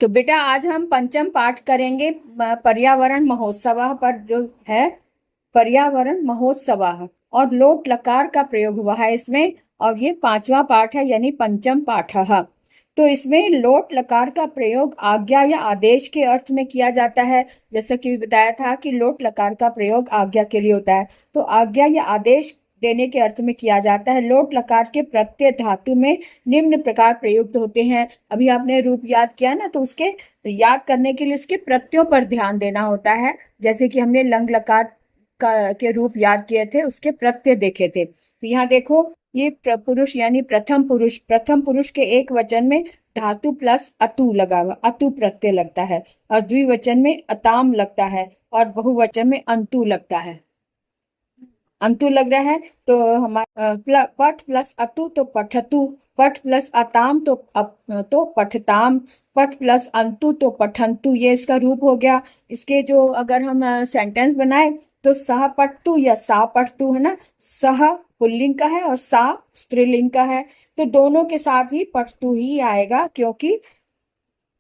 तो बेटा आज हम पंचम पाठ करेंगे पर्यावरण महोत्सव पर, जो है पर्यावरण महोत्सव, और लोट लकार का प्रयोग हुआ है इसमें। और ये पांचवा पाठ है, यानी पंचम पाठ। तो इसमें लोट लकार का प्रयोग आज्ञा या आदेश के अर्थ में किया जाता है। जैसे कि बताया था कि लोट लकार का प्रयोग आज्ञा के लिए होता है, तो आज्ञा या आदेश देने के अर्थ में किया जाता है। लोट लकार के प्रत्यय धातु में निम्न प्रकार प्रयुक्त होते हैं। अभी आपने रूप याद किया ना, तो उसके याद करने के लिए उसके प्रत्ययों पर ध्यान देना होता है। जैसे कि हमने लंग लकार के रूप याद किए थे, उसके प्रत्यय देखे थे। तो यहाँ देखो, ये पुरुष यानी प्रथम पुरुष के एक वचन में धातु प्लस अतु लगा हुआ, अतु प्रत्यय लगता है। और द्विवचन में अताम लगता है, और बहुवचन में अंतु लगता है। अंतु लग रहा है तो हमारा पठ प्लस अतु तो पठतु, पठ प्लस अताम तो पठताम, पठ प्लस अंतु तो पठंतु। ये इसका रूप हो गया। इसके जो अगर हम सेंटेंस बनाए तो सह पठतु या सा पठतु, है ना। सह पुल्लिंग का है और सा स्त्रीलिंग का है, तो दोनों के साथ ही पठतु ही आएगा, क्योंकि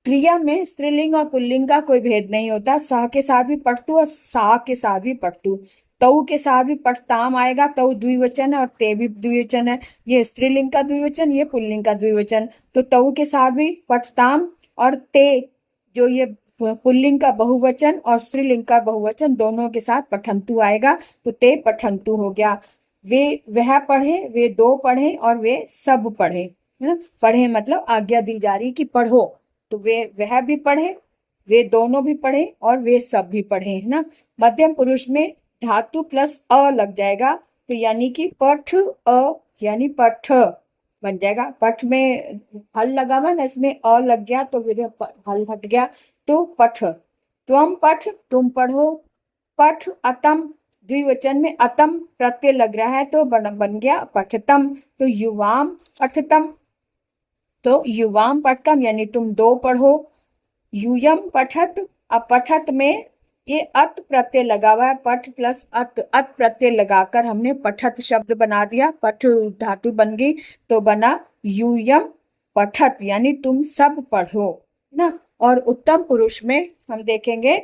क्रिया में स्त्रीलिंग और पुल्लिंग का कोई भेद नहीं होता। सह के साथ भी पठतु और सा के साथ भी पठतु। तऊ के साथ भी पठताम आएगा। तऊ द्विवचन है और ते भी द्विवचन है। ये स्त्रीलिंग का द्विवचन, ये पुल्लिंग का द्विवचन। तो तऊ के साथ भी पठताम, और ते जो ये पुल्लिंग का बहुवचन और स्त्रीलिंग का बहुवचन, दोनों के साथ पठंतु आएगा। तो ते पठंतु हो गया। वे वह पढ़े, वे दो पढ़े, और वे सब पढ़े, है ना। पढ़े मतलब आज्ञा दी जा रही कि पढ़ो, तो वे वह भी पढ़े, वे दोनों भी पढ़े, और वे सब भी पढ़े, है ना। मध्यम पुरुष में धातु प्लस अ लग जाएगा, तो यानी कि पठ अ यानी पठ बन जाएगा। पठ में हल लगा हुआ ना, इसमें अ लग गया तो फिर हल हट गया, तो पठ। त्वम पठ तुम पढ़ो। पठ अतम द्विवचन में अतम प्रत्यय लग रहा है, तो बन गया पठतम। तो युवाम पठतम, तो युवाम पठतम यानी तुम दो पढ़ो। यूयम पठत, अब पठत में ये अत प्रत्यय लगा हुआ है। पठ प्लस अत प्रत्यय लगाकर हमने पठत शब्द बना दिया। पठ धातु बन गई, तो बना यूयम पठत, यानी तुम सब पढ़ो, ना। और उत्तम पुरुष में हम देखेंगे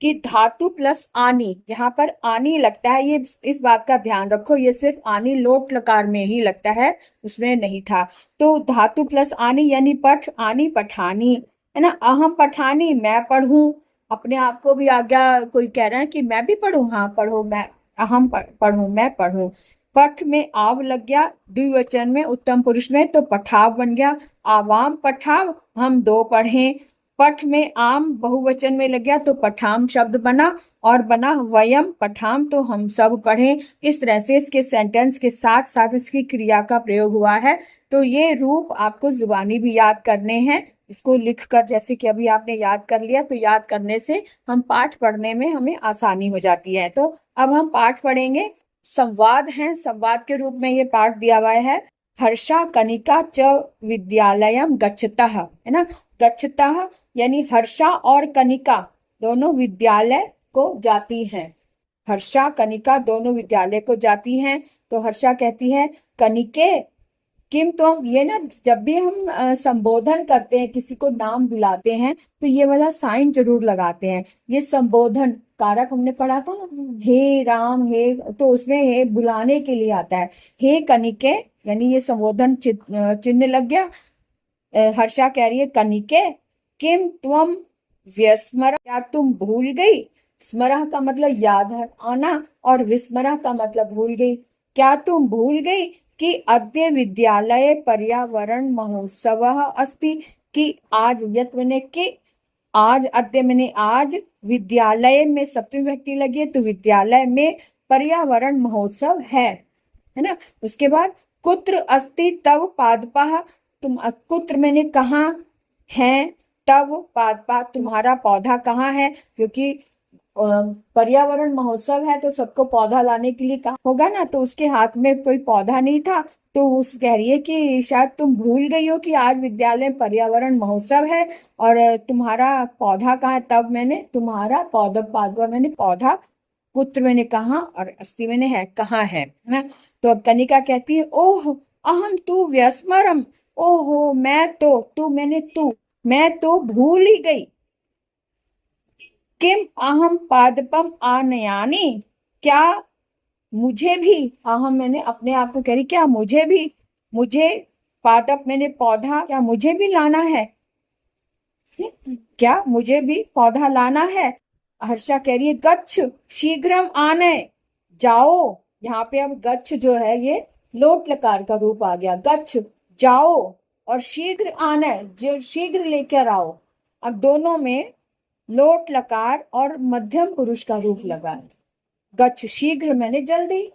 कि धातु प्लस आनी, यहाँ पर आनी लगता है। ये इस बात का ध्यान रखो, ये सिर्फ आनी लोट लकार में ही लगता है, उसमें नहीं था। तो धातु प्लस आनी यानी पठ, आनी पठानी, है ना। अहम पठानी, मैं पढ़ूं। अपने आप को भी आज्ञा कोई कह रहा है कि मैं भी पढ़ूं, हाँ पढ़ो, मैं अहम पढ़ूं, मैं पढ़ूं। पठ में आव लग गया द्विवचन में, उत्तम पुरुष में, तो पठाव बन गया। आवाम पठाव, हम दो पढ़ें। पठ में आम बहुवचन में लग गया, तो पठाम शब्द बना, और बना वयम पठाम, तो हम सब पढ़ें। इस तरह से इसके सेंटेंस के साथ साथ इसकी क्रिया का प्रयोग हुआ है। तो ये रूप आपको जुबानी भी याद करने हैं। इसको लिखकर, जैसे कि अभी आपने याद कर लिया, तो याद करने से हम पाठ पढ़ने में हमें आसानी हो जाती है। तो अब हम पाठ पढ़ेंगे। संवाद है, संवाद के रूप में ये पाठ दिया हुआ है। हर्षा कनिका च विद्यालयम गच्छतः, है ना। गच्छतः यानी हर्षा और कनिका दोनों विद्यालय को जाती हैं। हर्षा कनिका दोनों विद्यालय को जाती हैं। तो हर्षा कहती है, कनिके किम, तो हम ये ना, जब भी हम संबोधन करते हैं, किसी को नाम बुलाते हैं, तो ये वाला साइन जरूर लगाते हैं। ये संबोधन कारक हमने पढ़ा था ना, हे राम, हे, तो उसमें हे बुलाने के लिए आता है। हे कनिके यानी ये संबोधन चिन्ह लग गया। हर्षा कह रही है, कनिके किम त्वम व्यस्मरा, क्या तुम भूल गई। स्मरा का मतलब याद है आना, और विस्मरा का मतलब भूल गई। क्या तुम भूल गई कि अद्य विद्यालय पर्यावरण महोत्सव अस्ति, कि आज, यत मैंने कि आज, अद्य मैंने आज, विद्यालय में सप्तमी विभक्ति लगी है, तो विद्यालय में पर्यावरण महोत्सव है ना। उसके बाद कुत्र अस्ति तव पादपः, तुम, कुत्र मैंने कहाँ है, तव पादपः तुम्हारा पौधा कहाँ है, क्योंकि पर्यावरण महोत्सव है तो सबको पौधा लाने के लिए कहा होगा ना, तो उसके हाथ में कोई पौधा नहीं था। तो उस कह रही है कि शायद तुम भूल गई हो कि आज विद्यालय पर्यावरण महोत्सव है, और तुम्हारा पौधा कहाँ है। तब मैंने तुम्हारा पौधा, पादवा मैंने पौधा, पुत्र मैंने कहा, और अस्थि मैंने है कहाँ है ना। तो अब कनिका कहती है, ओह अहम तू व्यस्मरम, ओहो मैं तो, तू मैंने तू, मैं तो भूल ही गई। किम अहम पादपम आनयानी, क्या मुझे भी, अहम मैंने अपने आप को कह रही, क्या मुझे भी, मुझे पादप मैंने पौधा, क्या मुझे भी लाना है, क्या मुझे भी पौधा लाना है। हर्षा कह रही है गच्छ शीघ्रम आने, जाओ। यहाँ पे अब गच्छ जो है ये लोट लकार का रूप आ गया, गच्छ जाओ, और शीघ्र आने जो शीघ्र लेकर आओ। अब दोनों में लोट लकार और मध्यम पुरुष का रूप लगा है। गच्छ शीघ्र मैंने जल्दी,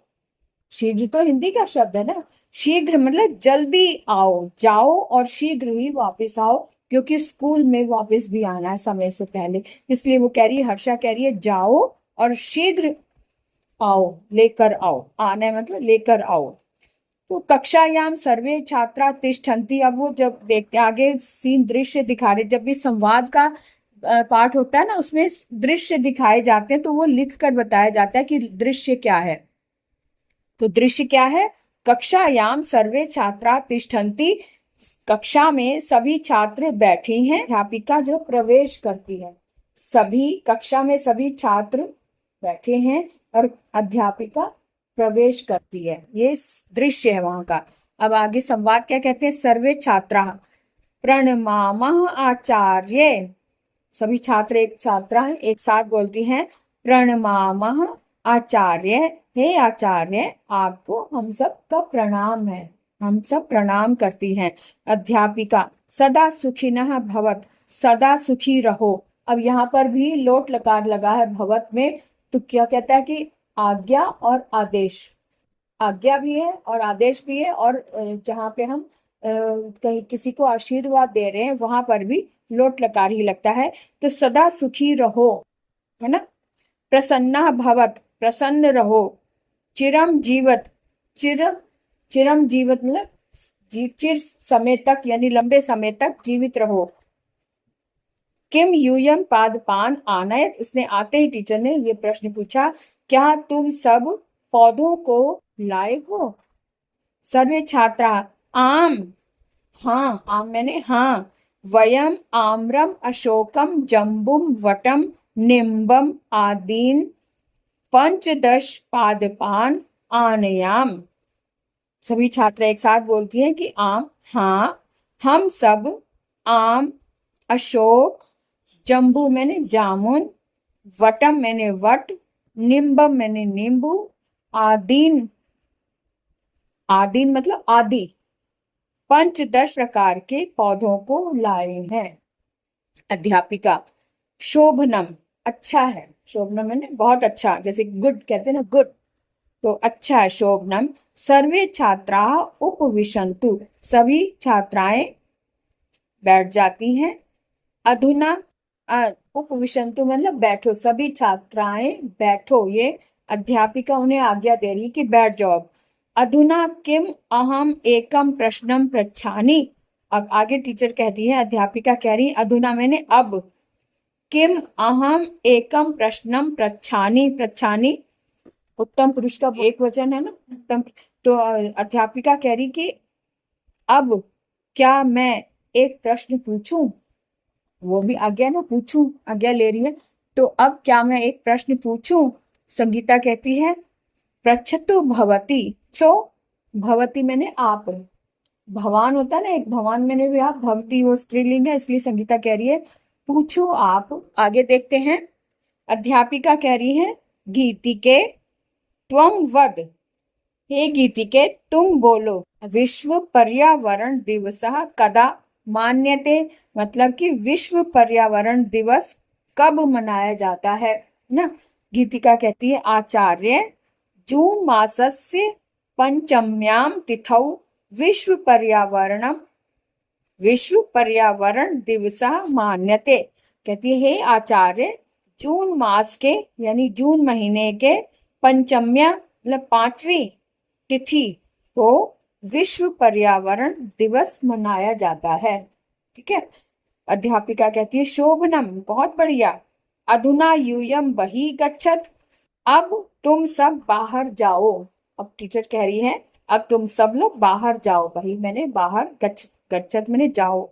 शीघ्र तो हिंदी का शब्द है ना, शीघ्र मतलब जल्दी आओ, जाओ और शीघ्र ही वापस आओ, क्योंकि स्कूल में वापस भी आना है समय से पहले, इसलिए वो कह रही है, हर्षा कह रही है जाओ और शीघ्र आओ, लेकर आओ, आना है मतलब लेकर आओ। तो कक्षायाम सर्वे छात्रा तिष्ठन्ति, अब वो जब देखते आगे सीन दृश्य दिखा रहे, जब भी संवाद का पाठ होता है ना उसमें दृश्य दिखाए जाते हैं, तो वो लिख कर बताया जाता है कि दृश्य क्या है। तो दृश्य क्या है, कक्षायाम सर्वे छात्रा तिष्ठन्ति, कक्षा में सभी छात्र बैठे हैं, अध्यापिका जो प्रवेश करती है, सभी कक्षा में सभी छात्र बैठे हैं और अध्यापिका प्रवेश करती है, ये दृश्य है वहां का। अब आगे संवाद क्या कहते हैं, सर्वे छात्रा प्रणमामः आचार्य, सभी छात्र एक छात्रा है एक साथ बोलती हैं प्रणमामः आचार्य, हे आचार्य आपको हम सब का प्रणाम है, हम सब प्रणाम करती हैं। अध्यापिका सदा सुखिनः भवत, सदा सुखी रहो। अब यहाँ पर भी लोट लकार लगा है भवत में, तो क्या कहता है कि आज्ञा और आदेश, आज्ञा भी है और आदेश भी है, और जहाँ पे हम कहीं किसी को आशीर्वाद दे रहे हैं वहां पर भी लोट लकार ही लगता है। तो सदा सुखी रहो, है ना। प्रसन्ना भवत, प्रसन्न रहो। चिरम जीवत, चिरम चिरम जीवत मतलब चिर समय तक यानी लंबे समय तक जीवित रहो। किम यूयम पादपान आनयत, उसने आते ही टीचर ने ये प्रश्न पूछा, क्या तुम सब पौधों को लाए हो। सर्वे छात्रा आम, हाँ, आम मैंने हाँ, वयम आम्रम अशोकम जम्बुम वटम निम्बम आदीन पंचदश पादपान आनयाम। सभी छात्रा एक साथ बोलती हैं कि आम, हाँ, हम सब आम, अशोक, जम्बू मैंने जामुन, वटम मैंने वट, निम्बम मैंने नींबू, आदीन, आदीन मतलब आदि, 5-10 प्रकार के पौधों को लाए हैं। अध्यापिका शोभनम, अच्छा है, शोभनम मैंने बहुत अच्छा, जैसे गुड कहते हैं ना, गुड, तो अच्छा है शोभनम। सर्वे छात्रा उपविशन्तु, सभी छात्राएं बैठ जाती हैं। अधुना उपविशन्तु मतलब बैठो, सभी छात्राएं बैठो, ये अध्यापिका उन्हें आज्ञा दे रही कि बैठ जाओ। अधुना किम अहम एकम प्रश्नम पृच्छामि, अब आगे टीचर कहती है, अध्यापिका कह रही अधुना मैंने अब, किम अहम एकम प्रश्नम पृच्छामि, पृच्छामि उत्तम पुरुष का एक वचन है ना उत्तम, तो अध्यापिका कह रही कि अब क्या मैं एक प्रश्न पूछूं, वो भी आज्ञा ना, पूछूं, आज्ञा ले रही है, तो अब क्या मैं एक प्रश्न पूछूं। संगीता कहती है पृच्छतु भवती, चो भवती मैंने आप, भवान होता है ना एक, भवान मैंने भी आप, भवती वो स्त्रीलिंग है, इसलिए संगीता कह रही है पूछो आप। आगे देखते हैं, अध्यापिका कह रही है गीतिके त्वम वद, हे गीतिके तुम बोलो, विश्व पर्यावरण दिवसः कदा मान्यते, मतलब कि विश्व पर्यावरण दिवस कब मनाया जाता है ना। गीतिका कहती है आचार्य जून मासस्य पंचम्यां तिथौ विश्व पर्यावरण दिवसः मान्यते, कहती है हे आचार्य जून मास के यानी जून महीने के पंचम्या मतलब 5वीं तिथि को विश्व पर्यावरण दिवस मनाया जाता है, ठीक है। अध्यापिका कहती है शोभनम बहुत बढ़िया। अधुना यूयम बहि गच्छत, अब तुम सब बाहर जाओ। अब टीचर कह रही है अब तुम सब लोग बाहर जाओ, बहि मैंने बाहर, गच्छत मैंने जाओ,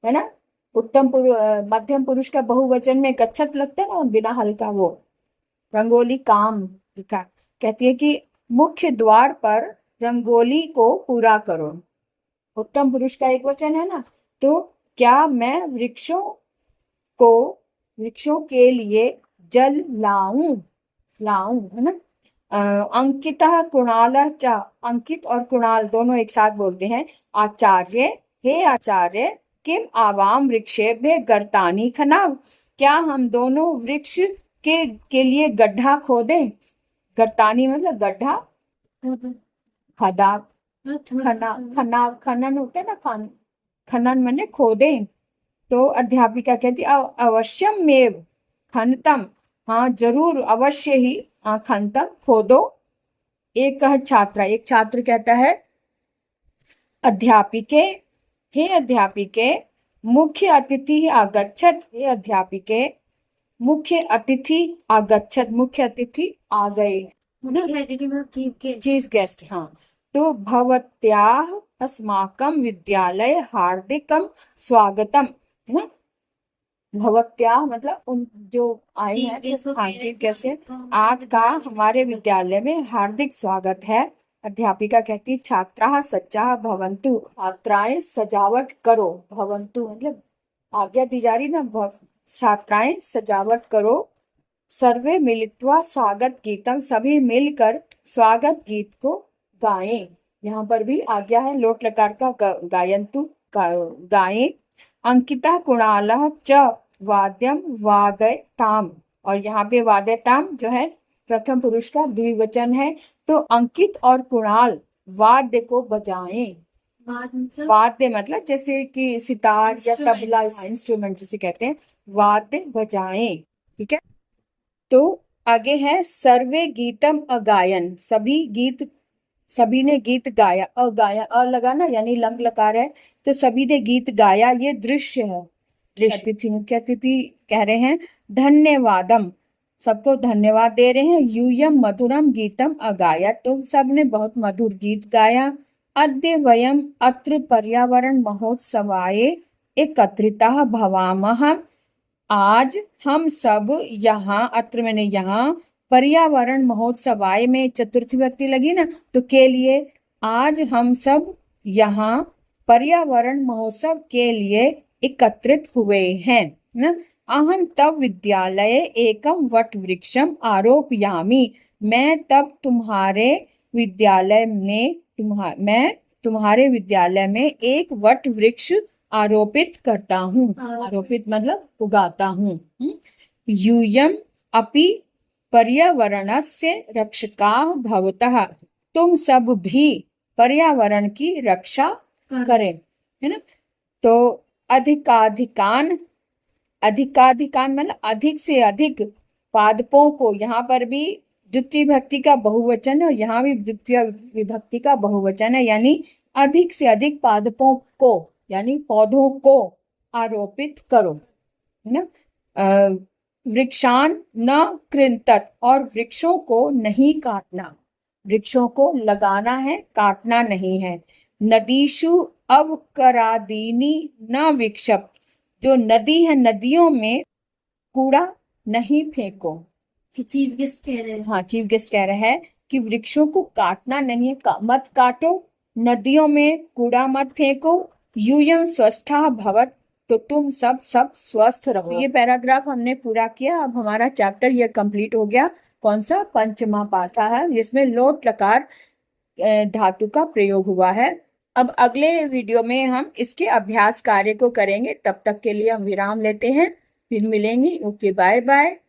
है ना। मध्यम पुरुष का बहुवचन में गच्छत लगता है ना बिना हल्का, वो रंगोली काम लिखा। कहती है कि मुख्य द्वार पर रंगोली को पूरा करो। उत्तम पुरुष का एक वचन है ना, तो क्या मैं वृक्षों के लिए जल लाऊं है ना। अंकितः कुणाल च, अंकित और कुणाल दोनों एक साथ बोलते हैं। आचार्य, हे आचार्य, किम आवाम वृक्षेभ्य गर्तानि खनाव, क्या हम दोनों वृक्ष के लिए गड्ढा खोदें। गर्तानी मतलब गड्ढा, खदा, खनन होते हैं ना, खनन मैंने खोदे। तो अध्यापिका कहती अवश्यम मेव खनतम, हाँ जरूर अवश्य ही खनतम खोदो। एक छात्र कहता है अध्यापिके, हे अध्यापिके, मुख्य अतिथि आगच्छत, हे अध्यापिके, मुख्य अतिथि आगच्छत, मुख्य अतिथि आ गए, चीफ गेस्ट। हाँ, तो भवत्याः अस्माकं विद्यालय हार्दिकं स्वागतम, है ना। भवत्याः मतलब उन जो आए हैं, हाँ चीफ गेस्ट है, आपका हमारे विद्यालय में हार्दिक स्वागत है। अध्यापिका कहती छात्राः सज्जाः भवन्तु, छात्राएं सजावट करो। भवन्तु मतलब आज्ञा दी जा रही ना, छात्राएं सजावट करो। सर्वे मिलित्वा स्वागत गीतम, सभी मिलकर स्वागत गीत को गाएं। यहाँ पर भी आज्ञा है लोट लकार का गायन्तु गाएं। अंकिता कुणालः च वाद्यम वादयताम, और यहाँ पे वादयताम जो है प्रथम पुरुष का द्विवचन है, तो अंकित और कुणाल वाद्य को बजाएं। वाद्य मतलब जैसे कि सितार या तबला, इंस्ट्रूमेंट जिसे कहते हैं, वाद्य बजाएं, ठीक है। तो आगे है सर्वे गीतम अगायन, सभी ने गीत गाया। अगाया अ लगाना यानी लंग लकार है, तो सभी ने गीत गाया, ये दृश्य है। दृश्य मुख्य अतिथि कह रहे हैं धन्यवादम, सबको धन्यवाद दे रहे हैं। यूयम मधुरम गीतम अगाया, तुम सब ने बहुत मधुर गीत गाया। अद्य वयम अत्र पर्यावरण महोत्सवाय एकत्रिताः भवामः, आज हम सब यहाँ, अत्र मैंने यहाँ, पर्यावरण महोत्सवाय में चतुर्थी व्यक्ति लगी ना, तो के लिए, आज हम सब यहाँ पर्यावरण महोत्सव के लिए एकत्रित हुए हैं ना। अहम तब विद्यालय एकम वट वृक्षम आरोपयामि, मैं तब तुम्हारे विद्यालय में एक वट वृक्ष आरोपित करता हूँ। आरोपित मतलब उगाता हूँ। यूयम अपि पर्यावरणस्य रक्षकाः भवतः, तुम सब भी पर्यावरण की रक्षा करें, है ना। तो अधिकाधिकान मतलब अधिक से अधिक पादपों को, यहाँ पर भी द्वितीय विभक्ति का बहुवचन है और यहाँ भी द्वितीय विभक्ति का बहुवचन है, यानी अधिक से अधिक पादपों को यानी पौधों को आरोपित करो, है ना। वृक्षान न कृंतत, और वृक्षों को नहीं काटना, वृक्षों को लगाना है, काटना नहीं है। नदीषु अवकरादीनि न विक्षप, जो नदी है नदियों में कूड़ा नहीं फेंको। चीफ गेस्ट कह रहे हैं, हाँ चीफ गेस्ट कह रहे हैं कि वृक्षों को काटना नहीं है, मत काटो, नदियों में कूड़ा मत फेंको। यूयम स्वस्था भवत, तो तुम सब स्वस्थ रहो। ये पैराग्राफ हमने पूरा किया। अब हमारा चैप्टर ये कंप्लीट हो गया। कौन सा? पंचमा पाठा है, जिसमें लोट लकार धातु का प्रयोग हुआ है। अब अगले वीडियो में हम इसके अभ्यास कार्य को करेंगे। तब तक के लिए हम विराम लेते हैं, फिर मिलेंगे। Okay, bye bye.